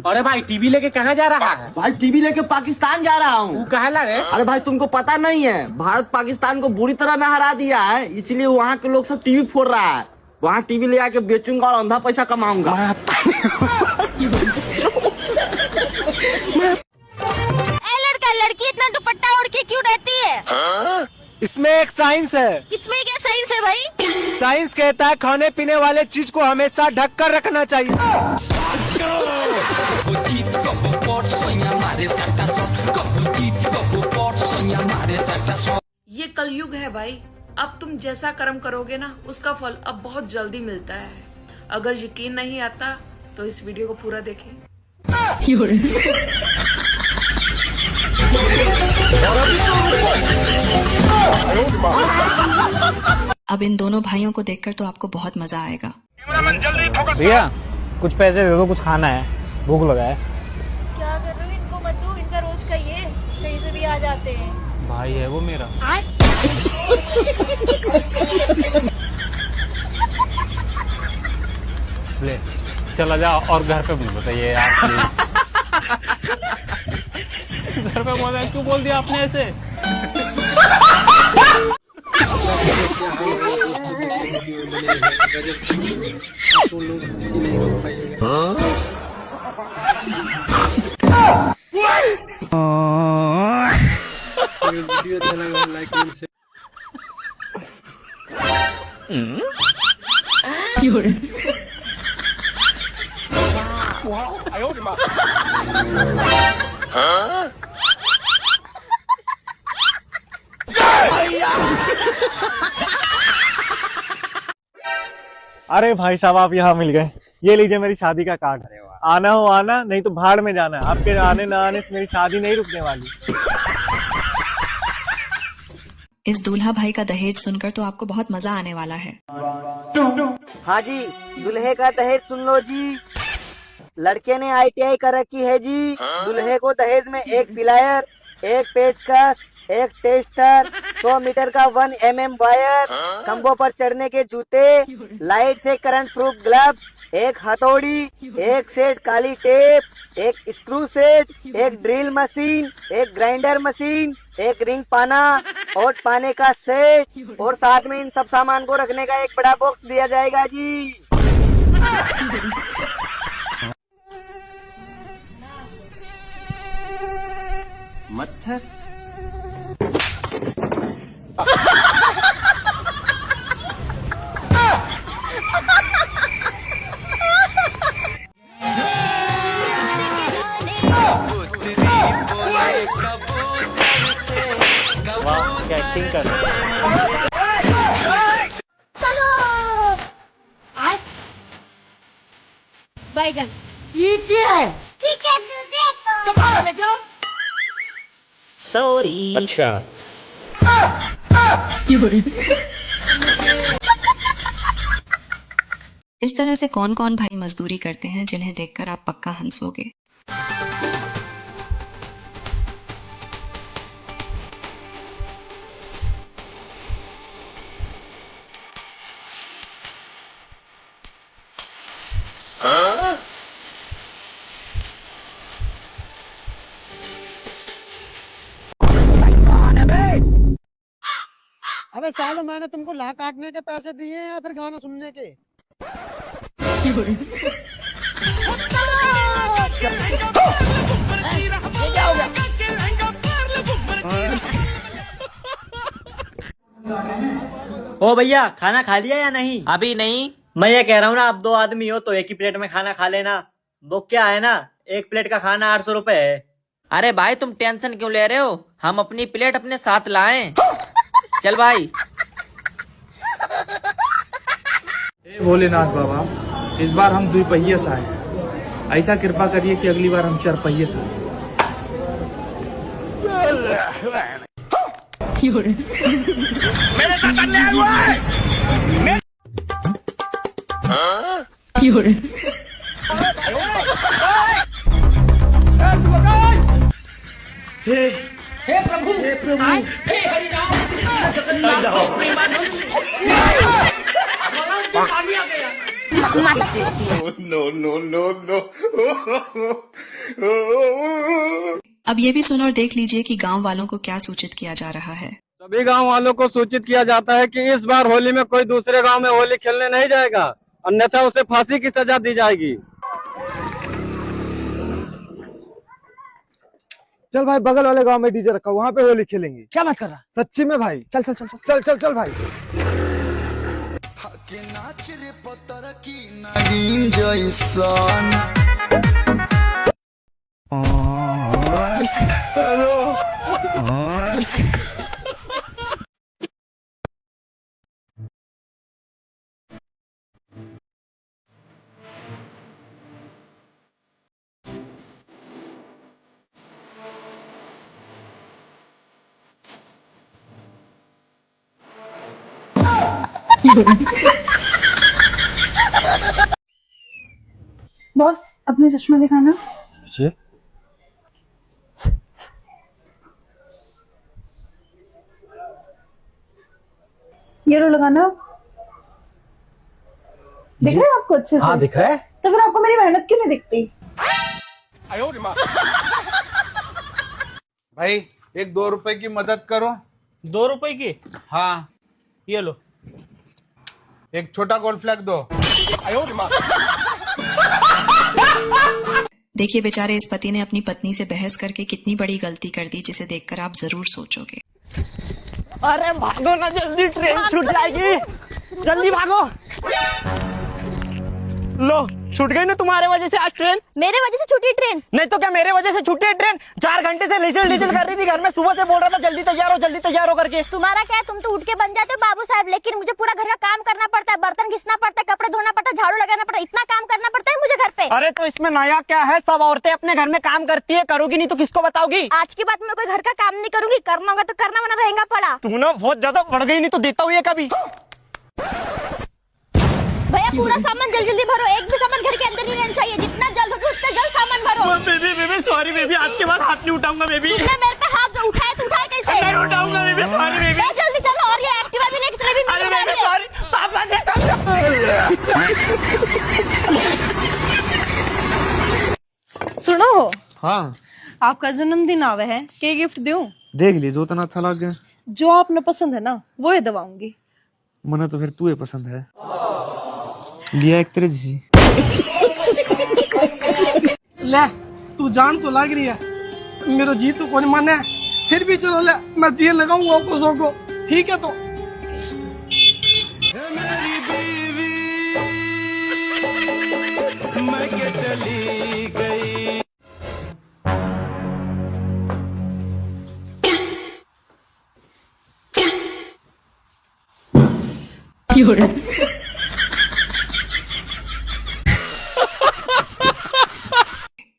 अरे भाई टीवी लेके कहाँ जा रहा है? भाई टीवी लेके पाकिस्तान जा रहा हूँ। तू कहाँ ला रे? अरे भाई तुमको पता नहीं है, भारत पाकिस्तान को बुरी तरह न हरा दिया है, इसलिए वहाँ के लोग सब टीवी फोड़ रहा है। वहाँ टीवी ले आके बेचूंगा और अंधा पैसा कमाऊंगा। लड़का लड़की इतना दुपट्टा ओढ़ के क्यों रहती है? इसमें एक साइंस है। इसमें क्या साइंस है भाई? साइंस कहता है खाने पीने वाले चीज को हमेशा ढक कर रखना चाहिए। ये कलयुग है भाई। अब तुम जैसा कर्म करोगे ना, उसका फल अब बहुत जल्दी मिलता है। अगर यकीन नहीं आता तो इस वीडियो को पूरा देखें। अब इन दोनों भाइयों को देखकर तो आपको बहुत मजा आएगा। भैया कुछ पैसे दे दो, कुछ खाना है, भूख लगा है। क्या कर रहे हो? इनको मत दो, इनका रोज का ये कहीं से भी आ जाते हैं। भाई है वो मेरा। ले चला जा और घर पे बोल बताइए यार। घर पे बोल क्यों बोल दिया आपने ऐसे? अरे भाई साहब आप यहाँ मिल गए। ये लीजिए मेरी शादी का कार्ड। आना हो आना, नहीं तो भाड़ में जाना। आपके आने ना आने से मेरी शादी नहीं रुकने वाली। इस दूल्हा भाई का दहेज सुनकर तो आपको बहुत मजा आने वाला है। हाँ जी, दूल्हे का दहेज सुन लो जी। लड़के ने ITI कर रखी है जी। दूल्हे को दहेज में एक पिलायर, एक पेचकस, एक टेस्टर, 100 मीटर का 1 mm वायर, खंभों पर चढ़ने के जूते, लाइट से करंट प्रूफ ग्लव्स, एक हथौड़ी, एक सेट काली टेप, एक स्क्रू सेट, एक ड्रिल मशीन, एक ग्राइंडर मशीन, एक रिंग पाना और पाने का सेट, और साथ में इन सब सामान को रखने का एक बड़ा बॉक्स दिया जाएगा जी। मत्थर वाह क्या एक्टिंग कर रहे हैं। बैगन ये क्या है? ठीक है तू देखो। सॉरी। अच्छा इस तरह से कौन कौन भाई मजदूरी करते हैं जिन्हें देखकर आप पक्का हंसोगे। अबे सालों मैंने तुमको ला काटने के पैसे दिए हैं या फिर गाना सुनने के? ओ भैया खाना खा लिया या नहीं? अभी नहीं। मैं ये कह रहा हूँ ना, आप 2 आदमी हो तो एक ही प्लेट में खाना खा लेना। वो क्या है ना, एक प्लेट का खाना 800 रुपए है। अरे भाई तुम टेंशन क्यों ले रहे हो? हम अपनी प्लेट अपने साथ लाएं। चल भाई। भोलेनाथ बाबा, इस बार हम 2 पहिए से आए हैं। ऐसा कृपा करिए कि अगली बार हम 4 पहिए से आए। मेरे साथ अन्याय हुआ है। हे प्रभु, हे हरिराम, पानी आ गया। माता पीटती है। अब ये भी सुनो और देख लीजिए कि गांव वालों को क्या सूचित किया जा रहा है। सभी गांव वालों को सूचित किया जाता है कि इस बार होली में कोई दूसरे गांव में होली खेलने नहीं जाएगा, अन्यथा उसे फांसी की सजा दी जाएगी। चल भाई, बगल वाले गांव में डीजे रखा, वहाँ पे होली खेलेंगे। क्या बात कर रहा? सच्ची में भाई, चल चल चल चल। चल चल चल भाई। बॉस अपने चश्मा दिखाना। ये लो लगाना। दिख रहा है आपको अच्छे से? हाँ दिख रहा है। तो फिर आपको मेरी मेहनत क्यों नहीं दिखती? भाई 1-2 रुपए की मदद करो। 2 रुपए की? हाँ, ये लो। एक छोटा गोल्ड फ्लैग दो। देखिए बेचारे इस पति ने अपनी पत्नी से बहस करके कितनी बड़ी गलती कर दी, जिसे देखकर आप जरूर सोचोगे। अरे भागो ना, जल्दी ट्रेन छूट जाएगी, जल्दी भागो। लो, छूट गई ना तुम्हारे वजह से आज ट्रेन। मेरे वजह से छूटी ट्रेन? नहीं तो क्या, मेरे वजह से छूटी है ट्रेन। 4 घंटे से डीजल डीजल कर रही थी घर में, सुबह से बोल रहा था जल्दी तैयार हो करके। तुम्हारा क्या है, तुम तो उठ के बन जाते हो बाबू साहब, लेकिन मुझे पूरा घर का काम करना पड़ता है, बर्तन घिसना पड़ता है, कपड़े धोना पड़ता है, झाड़ू लगाना पड़ता है, इतना काम करना पड़ता है मुझे घर पे। अरे तो इसमें नया क्या है, सब औरतें अपने घर में काम करती है, करोगी नहीं तो किसको बताओगी? आज के बाद मैं कोई घर का काम नहीं करूंगी, करना होगा तो करना बना रहेगा पड़ा। तू ना बहुत ज्यादा बढ़ गई, नहीं तो देता हूँ ये कभी। भैया पूरा सामान जल्दी जल्दी भरो, एक भी सामान घर के अंदर नहीं रहना चाहिए, जितना जल्द होगा उतना जल्द सामान भरो। बेबी सॉरी बेबी, आज के बाद हाथ नहीं उठाऊंगा बेबी। तुमने मेरे पे हाथ जो उठाए तो उठाए कैसे? मैं उठाऊंगा बेबी, सॉरी बेबी। जल्दी चलो, और ये एक्टिवा भी लेके चले भी। अरे बेबी सॉरी, पापा जी सुनो, हाँ आपका जन्मदिन आवे है, क्या गिफ्ट दूं? देख ली, जो तना अच्छा लग गया। जो आपने पसंद है ना वो ही दबाऊंगी। मना तो फिर तू ही पसंद है, लिया एक तेरे जी। ले, तू जान तो लग रही है, मेरा जी तो कौन माने, फिर भी चलो ले, मैं जी लगाऊंगा खुशों को, ठीक है तो।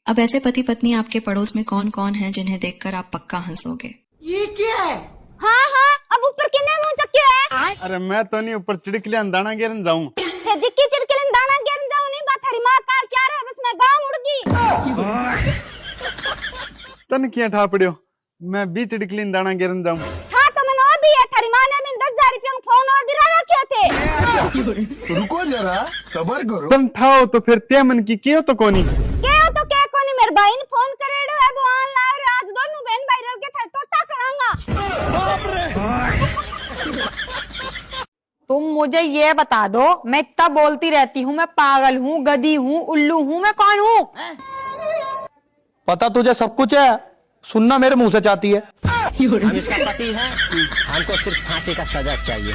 अब ऐसे पति पत्नी आपके पड़ोस में कौन कौन है जिन्हें देखकर आप पक्का हंसोगे। ये क्या है? हाँ हाँ, अब ऊपर किने मुंह चक्के है? अरे मैं तो नहीं ऊपर चिड़कलियां दाना गिरन जाऊं। जिक्की चिड़कलिन दाना गिरन जाऊं नहीं, बात हरी माँ कार चार है, बस मैं गाँव उड़ गई। तन क्या ठा पड़ियो, मैं भी चिड़कलियां दाना गिरन जाऊं। हाँ तो मैंने वो भी है, थारी माँ ने मैंने 10,000 रुपया में फोन और दिला रखे थे। रुको जरा, सबर करो। तुम ठाओ तो फिर ते मन की क्यों तो कोनी। मेरे भाई ने फोन करेड़ो है, वो आन ला रहे, आज दोनों बहन भाई रल के थे तोता करांगा। तुम मुझे ये बता दो, मैं इतना बोलती रहती हूँ, मैं पागल हूँ, गधी हूँ, उल्लू हूँ, मैं कौन हूँ? पता तुझे सब कुछ है, सुनना मेरे मुंह से चाहती है। हम इसका पति है, हमको सिर्फ फांसी का सजा चाहिए।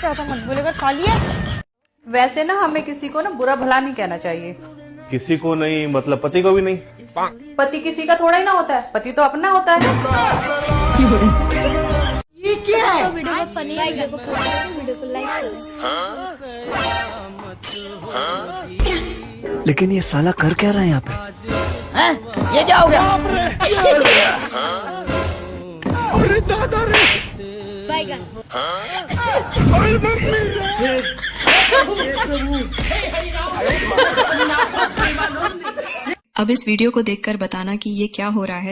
चाहता मत बोलेगा, खा लिया। वैसे ना हमें किसी को ना बुरा भला नहीं कहना चाहिए। किसी को नहीं मतलब पति को भी नहीं। पति किसी का थोड़ा ही ना होता है, पति तो अपना होता है। ये क्या है? तो वीडियो को फनी आएगा, वीडियो को लाइक करो। लेकिन ये साला कर क्या रहा है यहाँ पे? हैं? ये क्या हो गया? अरे दादा रे, बैगन। अब इस वीडियो को देखकर बताना कि ये क्या हो रहा है।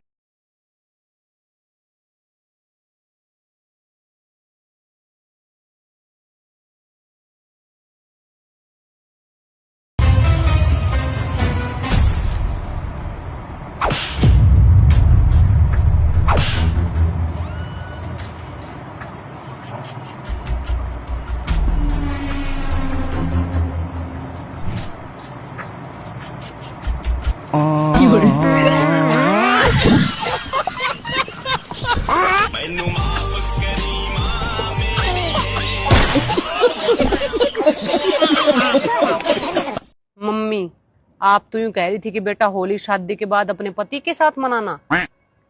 आप तो यूं कह रही थी कि बेटा होली शादी के बाद अपने पति के साथ मनाना,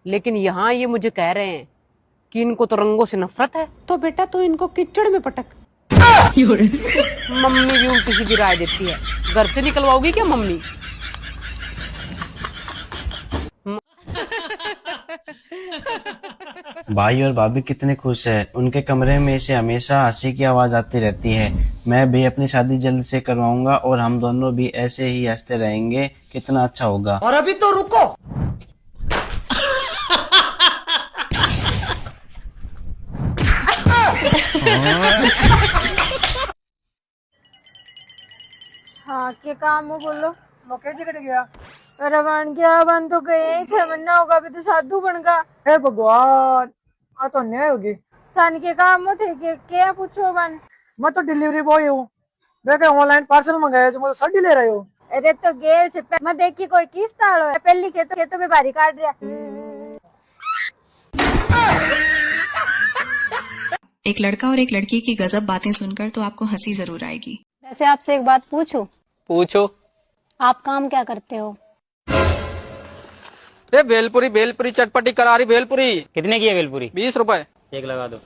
लेकिन यहाँ ये मुझे कह रहे हैं कि इनको तो रंगों से नफरत है। तो बेटा तो इनको कीचड़ में पटक। मम्मी भी उल्टी सीधी राय देती है। घर से निकलवाओगी क्या मम्मी? भाई और भाभी कितने खुश है। उनके कमरे में से हमेशा हंसी की आवाज आती रहती है। मैं भी अपनी शादी जल्द से करवाऊंगा और हम दोनों भी ऐसे ही हंसते रहेंगे। कितना अच्छा होगा। और अभी तो रुको। हाँ क्या काम हो बोलो। लोकेश जी कट गया। रवान क्या बन तो गए 6 महीना होगा अभी तो साधु बन गया। हे भगवान आ तो न्याय होगी। थान के काम हो थे के क्या पूछो बन। मैं तो डिलीवरी बॉय हूँ। देखे ऑनलाइन पार्सल मंगाया जो मुझे सड्डी ले रहे हो। अरे तो गेर से मैं देखी कोई किस ताड़ो है पहली खेतों में बारी काट रहा। एक लड़का और एक लड़की की गजब बातें सुनकर तो आपको हंसी जरूर आएगी। वैसे आपसे एक बात पूछूं? पूछो। आप काम क्या करते हो? ये भेलपुरी चटपटी करारी भेलपुरी। कितने की है भेलपुरी? 20 रुपए। एक लगा दो।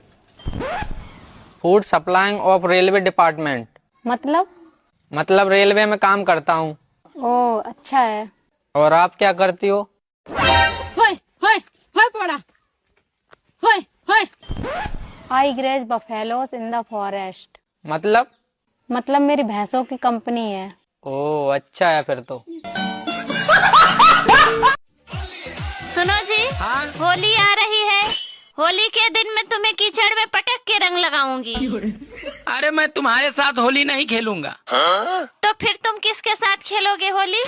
Food supplying of railway department. मतलब रेलवे में काम करता हूँ। ओ अच्छा है। और आप क्या करती हो? I graze buffaloes in the forest. मतलब मेरी भैंसों की कंपनी है। ओ अच्छा है फिर तो। सुनो जी, होली आ रही है। होली के दिन मैं तुम्हें कीचड़ में पटक के रंग लगाऊंगी। अरे मैं तुम्हारे साथ होली नहीं खेलूंगा। तो फिर तुम किसके साथ खेलोगे होली?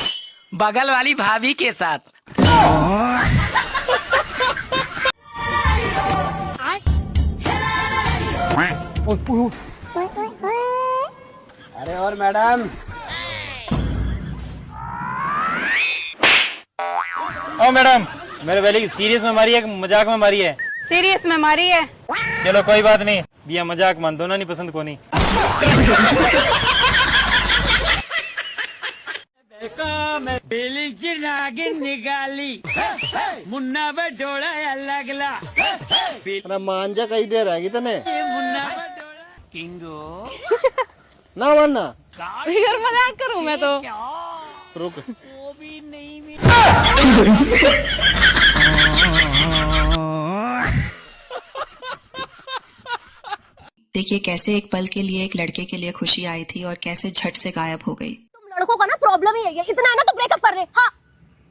बगल वाली भाभी के साथ। अरे और मैडम। ओ मैडम, मेरे वाली सीरियस में मारी है कि मजाक में मारी है? सीरियस में मारी है। चलो कोई बात नहीं, बिया मजाक मन दोनों नहीं पसंद को नहीं। निकाली मुन्ना बटोला लगला। अरे मांझा कही दे रहा है तने मुन्ना किंगो ना मानना। यार मजाक करूं मैं तो। रुक। वो भी नहीं देखिए कैसे एक पल के लिए एक लड़के के लिए खुशी आई थी और कैसे झट से गायब हो गई। तुम लड़कों का ना प्रॉब्लम ही है, इतना है ना तो ब्रेकअप कर ले। हाँ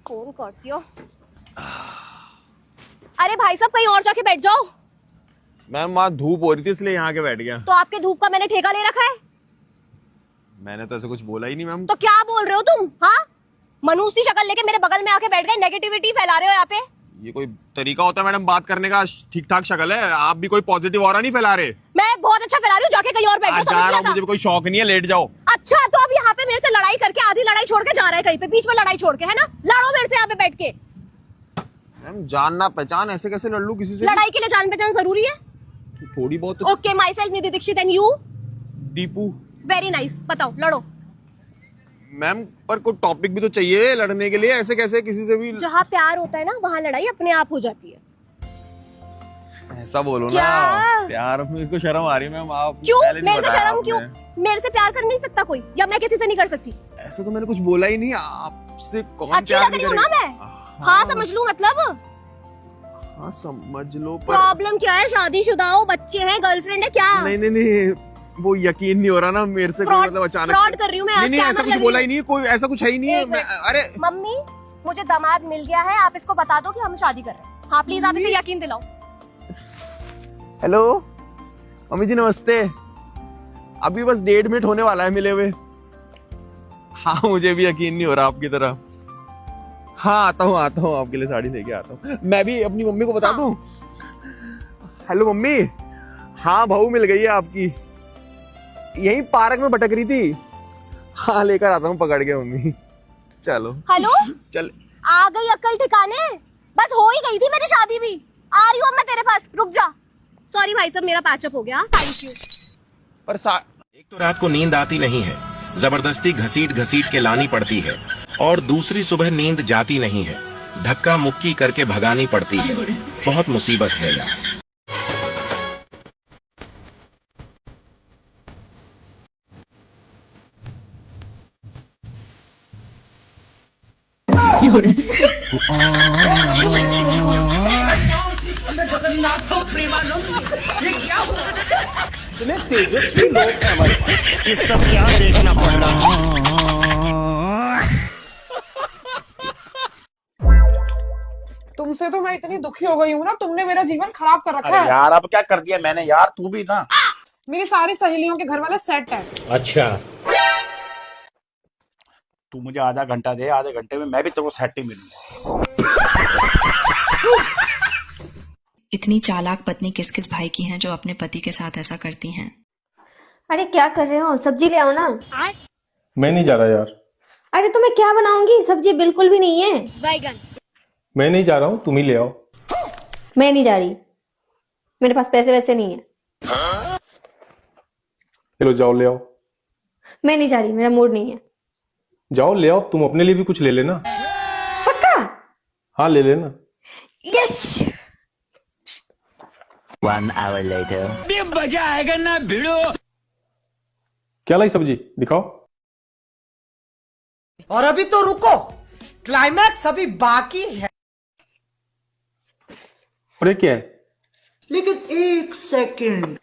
कौन करती हो? अरे भाई साहब कहीं और जाके बैठ जाओ। मैम वहाँ धूप हो रही थी इसलिए यहाँ के बैठ गया। तो आपके धूप का मैंने ठेका ले रखा है? मैंने तो ऐसा कुछ बोला ही नहीं मैम। तो क्या बोल रहे हो तुम? हाँ मनुष्य की शक्ल लेके मेरे बगल में आके बैठ गए, नेगेटिविटी फैला रहे हो यहाँ पे। ये कोई तरीका होता है मैडम बात करने का? ठीक ठाक शक्ल है, आप भी कोई पॉजिटिव ऑरा नहीं फैला रहे। मैं बहुत अच्छा फैला रही हूँ, जाके कहीं और बैठ जाओ। मुझे भी कोई शौक नहीं है, लेट जाओ। अच्छा तो अब यहाँ पे मेरे से लड़ाई करके आधी लड़ाई छोड़ के जा रहा है कहीं पे, बीच में लड़ाई छोड़ के, है ना? लड़ो मेरे से यहाँ पे बैठ के। मैम जानना पहचान ऐसे कैसे लड़ लूं किसी से? लड़ाई के लिए जान पहचान जरूरी है? थोड़ी बहुत। Okay my self Nidhi Dikshit and you? Deepu. Very nice, बताओ लड़ो। मैम पर कोई टॉपिक भी तो चाहिए लड़ने के लिए, ऐसे कैसे किसी से भी? जहाँ प्यार होता है ना वहाँ लड़ाई अपने आप हो जाती है। ऐसा बोलो क्या? ना। प्यार मेरे को शर्म आ रही है मैम। आप क्यों? पहले नहीं मेरे से बताया शर्म क्यों? मेरे से प्यार कर नहीं सकता कोई, या मैं किसी से नहीं कर सकती? ऐसा तो मैंने कुछ बोला ही नहीं। आपसे कौन अच्छी प्यार लग नहीं रही हूँ ना करेगा? मैं? हाँ समझ लूँ मतलब। हाँ समझ लो पर प्रॉब्लम क्या है? शादीशुदा हो, बच्चे हैं, गर्लफ्रेंड है क्या? नहीं वो यकीन नहीं हो रहा ना मेरे से। कोई मतलब अचानक फ्रॉड कर रही हूँ मैं। नहीं ऐसा कुछ बोला ही नहीं, कोई ऐसा कुछ है ही नहीं है। अरे मम्मी मुझे दामाद मिल गया है, आप इसको बता दो कि हम शादी कर रहे हैं। हाँ प्लीज आप इसे यकीन दिलाओ। हेलो मम्मी जी नमस्ते। अभी बस 1.5 मिनट होने वाला है मिले हुए। हाँ मुझे भी यकीन नहीं हो रहा आपकी तरह। हाँ आता हूँ आपके लिए साड़ी लेके आता हूँ। मैं भी अपनी मम्मी को बता दूं? Hello mummy. हाँ बहू मिल गई है आपकी, यही पार्क में भटक रही थी। हाँ लेकर आता हूँ पकड़ के मम्मी। चलो हेलो चल। आ गई अक्ल ठिकाने? बस हो ही गई थी मेरी शादी भी। आ रही हूँ मैं तेरे पास, रुक जा। सॉरी भाई साहब मेरा पैचअप हो गया, थैंक यू। पर एक तो रात को नींद आती नहीं है, जबरदस्ती घसीट के लानी पड़ती है। और दूसरी सुबह नींद जाती नहीं है, धक्का मुक्की करके भगानी पड़ती है। बहुत मुसीबत है यार। इतने तेजस्वी लोग हैं हमारे पास। ये सब क्या देखना पड़ रहा है। तुमसे तो मैं इतनी दुखी हो गई हूँ ना, तुमने मेरा जीवन खराब कर रखा है। यार अब क्या कर दिया मैंने यार, तू भी ना। मेरी सारी सहेलियों के घर वाले सेट है। अच्छा, तू मुझे आधा घंटा दे, आधे घंटे में मैं भी तेरे को सेट ही मिलूंगा। इतनी चालाक पत्नी किस किस भाई की हैं जो अपने पति के साथ ऐसा करती हैं। अरे क्या कर रहे हो, सब्जी ले आओ ना। मैं नहीं जा रहा यार। अरे तो मैं क्या बनाऊंगी, सब्जी बिल्कुल भी नहीं है। बैगन। मैं नहीं जा रहा हूँ, तुम ही ले आओ। मैं नहीं जा रही, मेरे पास पैसे वैसे नहीं है। चलो जाओ ले आओ। मैं नहीं जा रही, मेरा मूड नहीं है। जाओ ले आओ, तुम अपने लिए भी कुछ ले लेना। पक्का? हाँ ले लेना। यस। 1 hour later. मजा आएगा ना भिड़ो। क्या लाई सब्जी दिखाओ। और अभी तो रुको, क्लाइमैक्स अभी बाकी है। और ये क्या है? लेकिन 1 सेकंड।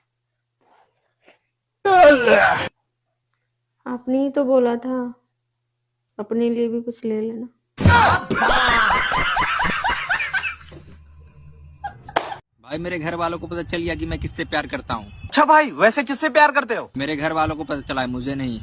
आपने ही तो बोला था अपने लिए भी कुछ ले लेना। भाई मेरे घर वालों को पता चल गया कि मैं किससे प्यार करता हूँ। अच्छा भाई, वैसे किससे प्यार करते हो? मेरे घर वालों को पता चला है, मुझे नहीं।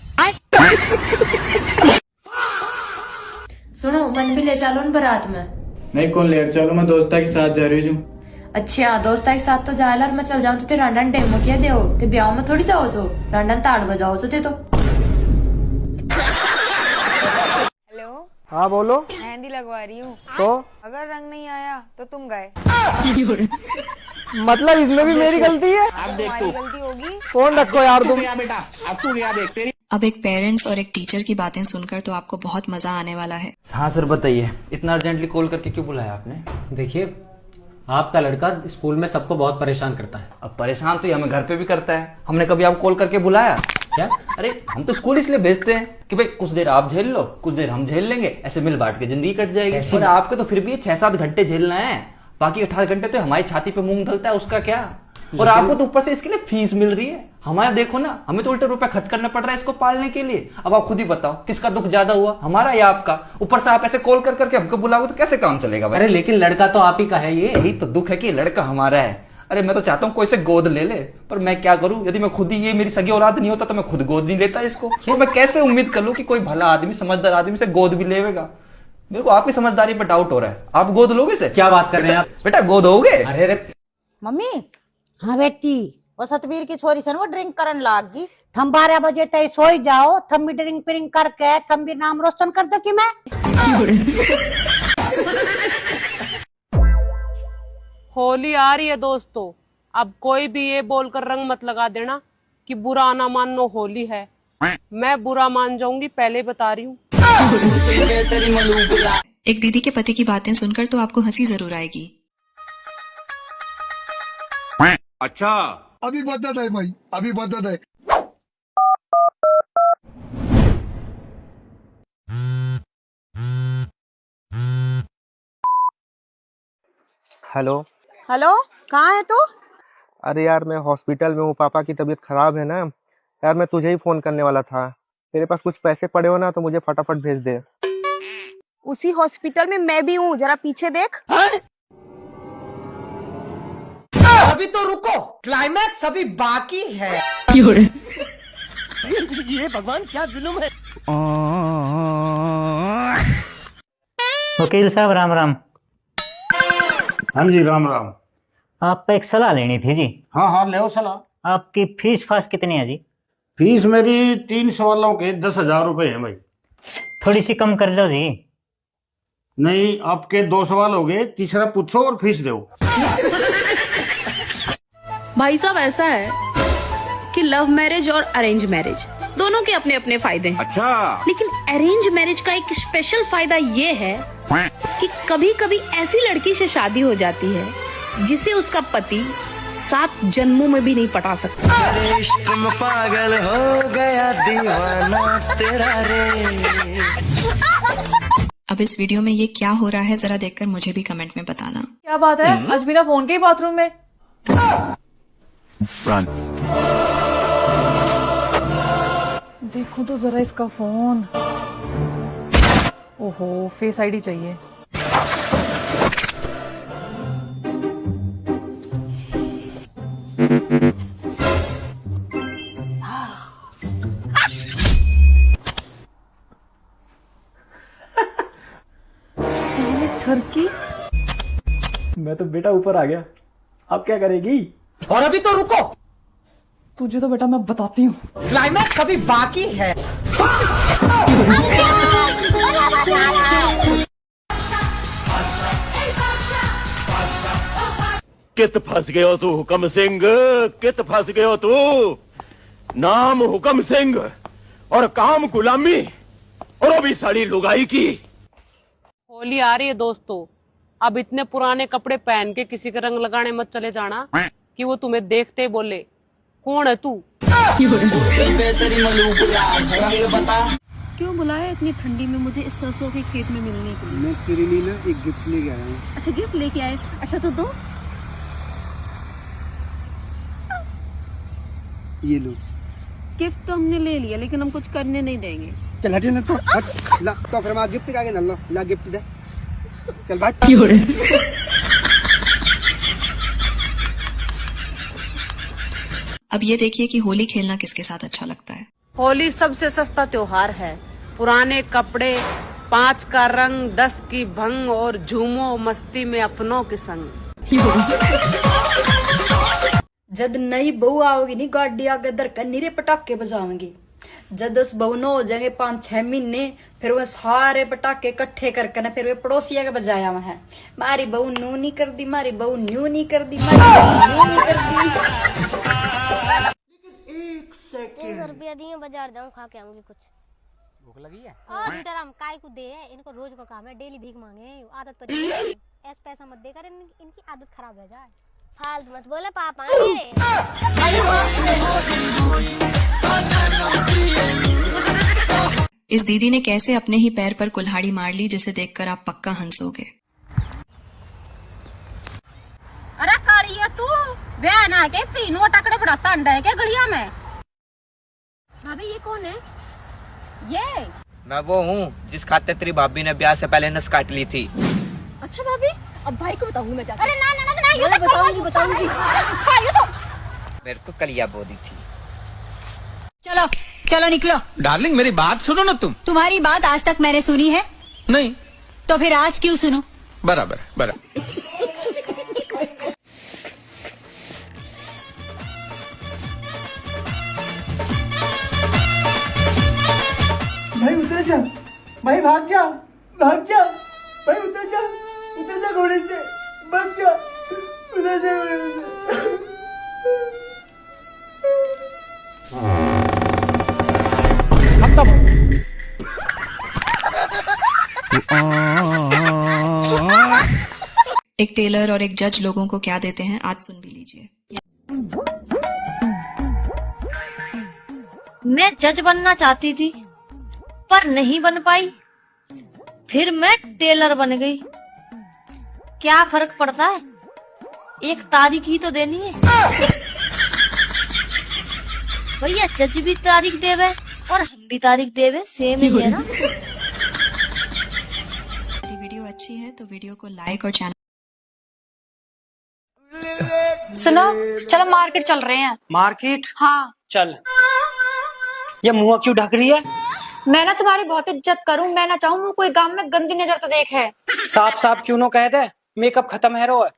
सुनो, मन भी ले चलो न बारात में। नहीं कौन ले चलो, मैं दोस्ता के साथ जा रही हूँ। अच्छा दोस्ता के साथ तो जाए मैं चल जाऊँ तो ते रांडन डेमो क्या दे ते ब्याह में थोड़ी जाओ तो रांडन ताड़ बजाओ तो ते तो। हेलो, हाँ बोलो। मेहंदी लगवा रही हूँ, तो अगर रंग नहीं आया तो तुम गए। मतलब इसमें भी मेरी गलती है? अब देख तू, गलती होगी। फोन रखो यार तुम। बेटा अब तू गया देख तेरी। अब एक पेरेंट्स और एक टीचर की बातें सुनकर तो आपको बहुत मजा आने वाला है। हाँ सर बताइए, इतना अर्जेंटली कॉल करके क्यों बुलाया आपने? देखिए, आपका लड़का स्कूल में सबको बहुत परेशान करता है। अब परेशान तो ये हमें घर पे भी करता है। हमने कभी आपको कॉल करके बुलाया क्या? अरे हम तो स्कूल इसलिए भेजते हैं कि भाई कुछ देर आप झेल लो, कुछ देर हम झेल लेंगे, ऐसे मिल बांट के जिंदगी कट जाएगी। और आपके तो फिर भी 6-7 घंटे झेलना है, बाकी 18 घंटे तो हमारी छाती पे मूंग धलता है, उसका क्या? और आपको तो ऊपर से इसके लिए फीस मिल रही है। हमारा देखो ना, हमें तो उल्टे रुपए खर्च करना पड़ रहा है इसको पालने के लिए। अब आप खुद ही बताओ किसका दुख ज्यादा हुआ, हमारा या आपका? ऊपर से आप ऐसे कॉल कर करके हमको बुलाओगे तो कैसे काम चलेगा भाई? अरे लेकिन लड़का तो आप ही का है। ये यही तो दुख है कि लड़का हमारा है। अरे मैं तो चाहता हूँ कोई से गोद ले ले, पर मैं क्या करूँ? यदि मैं खुद ही, ये मेरी सगी औलाद नहीं होता तो मैं खुद गोद नहीं लेता इसको। तो मैं कैसे उम्मीद कर लूँ कि कोई भला आदमी, समझदार आदमी से गोद भी लेगा? मेरे को आपकी समझदारी पर डाउट हो रहा है। आप गोद लोगे इसे? क्या बात कर रहे हैं आप? बेटा गोद होगे? अरे मम्मी। हाँ बेटी, वो सतवीर की छोरी सन वो ड्रिंक करन लाग गई। थम 12 बजे तक सोई जाओ, थम भी ड्रिंक पिरिंग करके थम भी नाम रोशन कर दो कि मैं। होली आ रही है दोस्तों, अब कोई भी ये बोलकर रंग मत लगा देना कि बुरा ना मानो होली है। मैं बुरा मान जाऊंगी, पहले ही बता रही हूँ। एक दीदी के पति की बातें सुनकर तो आपको हंसी जरूर आएगी। अच्छा, अभी बता दे भाई, अभी बता दे। हेलो। हेलो, कहाँ है तू? अरे यार मैं हॉस्पिटल में हूँ, पापा की तबीयत खराब है ना यार। मैं तुझे ही फोन करने वाला था, तेरे पास कुछ पैसे पड़े हो ना तो मुझे फटाफट भेज दे। उसी हॉस्पिटल में मैं भी हूँ, जरा पीछे देख। अभी तो रुको, क्लाइमैक्स अभी बाकी है। ये भगवान क्या जुल्म है। वकील साहब राम राम। हाँ जी राम राम। आपको एक सलाह लेनी थी जी। हाँ हाँ ले सलाह। आपकी फीस फास कितनी है जी? फीस मेरी 3 सवालों के 10,000 रुपए है भाई। थोड़ी सी कम कर लो जी। नहीं, आपके 2 सवाल हो गए, तीसरा पूछो और फीस दो। भाई साहब ऐसा है कि लव मैरिज और अरेंज मैरिज दोनों के अपने अपने फायदे हैं। अच्छा। लेकिन अरेंज मैरिज का एक स्पेशल फायदा ये है कि कभी कभी ऐसी लड़की से शादी हो जाती है जिसे उसका पति 7 जन्मों में भी नहीं पटा सकता। इश्क में पागल हो गया दीवाना तेरा रे। अब इस वीडियो में ये क्या हो रहा है जरा देखकर मुझे भी कमेंट में बताना। क्या बात है, आज बिना फोन के ही बाथरूम में? Run. देखो तो जरा इसका फोन। ओहो, फेस आईडी चाहिए। ठरकी। मैं तो बेटा ऊपर आ गया, अब क्या करेगी? और अभी तो रुको, तुझे तो बेटा मैं बताती हूँ, क्लाइमैक्स अभी बाकी है। कित फंस गयो तू हुकम सिंह, कित फंस गयो तू। नाम हुकम सिंह और काम गुलामी, और वो भी साड़ी लुगाई की। होली आ रही है दोस्तों, अब इतने पुराने कपड़े पहन के किसी का रंग लगाने मत चले जाना कि वो तुम्हें देखते ही बोले कौन है तू। क्यों बुलाया इतनी ठंडी में मुझे इस सरसों के खेत में मिलने के लिए? मैं तेरे लिए ना एक गिफ्ट लेके आया हूँ। अच्छा, गिफ्ट लेके आए? अच्छा तो दो। ये लो। गिफ्ट तो हमने ले लिया, लेकिन हम कुछ करने नहीं देंगे। चल हटे ना, तो हट। ला तो कर, गिफ्ट का ना, ला गिफ्ट दे। चल भाई। अब ये देखिए कि होली खेलना किसके साथ अच्छा लगता है। होली सबसे सस्ता त्योहार है। पुराने कपड़े, 5 का रंग, 10 की भंग और झूमो मस्ती में अपनों के संग। जद नई बहू आओगी नी, गाड़ी आगे दर कर नीरे पटाखे बजावेंगी। जद उस बहू न हो जाएंगे 5-6 महीने, फिर वो सारे पटाखे इकट्ठे करके ना फिर वे पड़ोसिया के बजाया हुआ है। मारी बहू नू नहीं कर दी, मारी बहू न्यू नहीं कर दी, मारी बहू न्यू नहीं कर दी। 300 रुपया दिए, बाजार जाऊँ खा के आऊंगी कुछ। भूख लगी है? हम काय को दे, इनको रोज का काम है, डेली भीख मांगे, आदत पड़ी है। ऐसा पैसा मत देकर इनकी आदत खराब हो जाए। फालतू मत बोले पापा मेरे। इस दीदी ने कैसे अपने ही पैर पर कुल्हाड़ी मार ली जिसे देखकर आप पक्का हंसोगे। अरे कालिया तू बहन आ के 3 टकड़े फड़ाता अंडा है क्या गड़िया में? भाभी ये कौन है? ये मैं वो हूँ जिस खाते तेरी भाभी ने ब्याह से पहले नस काट ली थी। अच्छा भाभी, अब भाई को बताऊंगी मैं जाकर। अरे ना ना ना, ये तो बताऊंगी। हाँ ये तो मेरे को कलिया बोली थी। चलो चलो निकलो। डार्लिंग मेरी बात सुनो ना तुम। तुम्हारी बात आज तक मैंने सुनी है? नहीं। तो फिर आज क्यों सुनो? बराबर बराबर। भाई उतर जा, भाई भाग जा, भाग जा, भाई उतर जा घोड़े से, बच जा, उतर जा घोड़े से। एक टेलर और एक जज लोगों को क्या देते हैं आज सुन भी लीजिए। मैं जज बनना चाहती थी पर नहीं बन पाई, फिर मैं टेलर बन गई। क्या फर्क पड़ता है, एक तारीख ही तो देनी है। भैया जज भी तारीख देवे और हम भी तारीख देवे, सेम ही है ना। यदि वीडियो अच्छी है तो वीडियो को लाइक और चैनल। सुनो, चलो मार्केट चल रहे हैं। मार्केट? हाँ चल। ये मुंह क्यों ढक रही है? मैं ना तुम्हारी बहुत इज्जत करूं, मैं ना चाहूँ कोई गांव में गंदी नजर तो देखे। साफ साफ क्यों नो कह दे, मेकअप खत्म है रो है।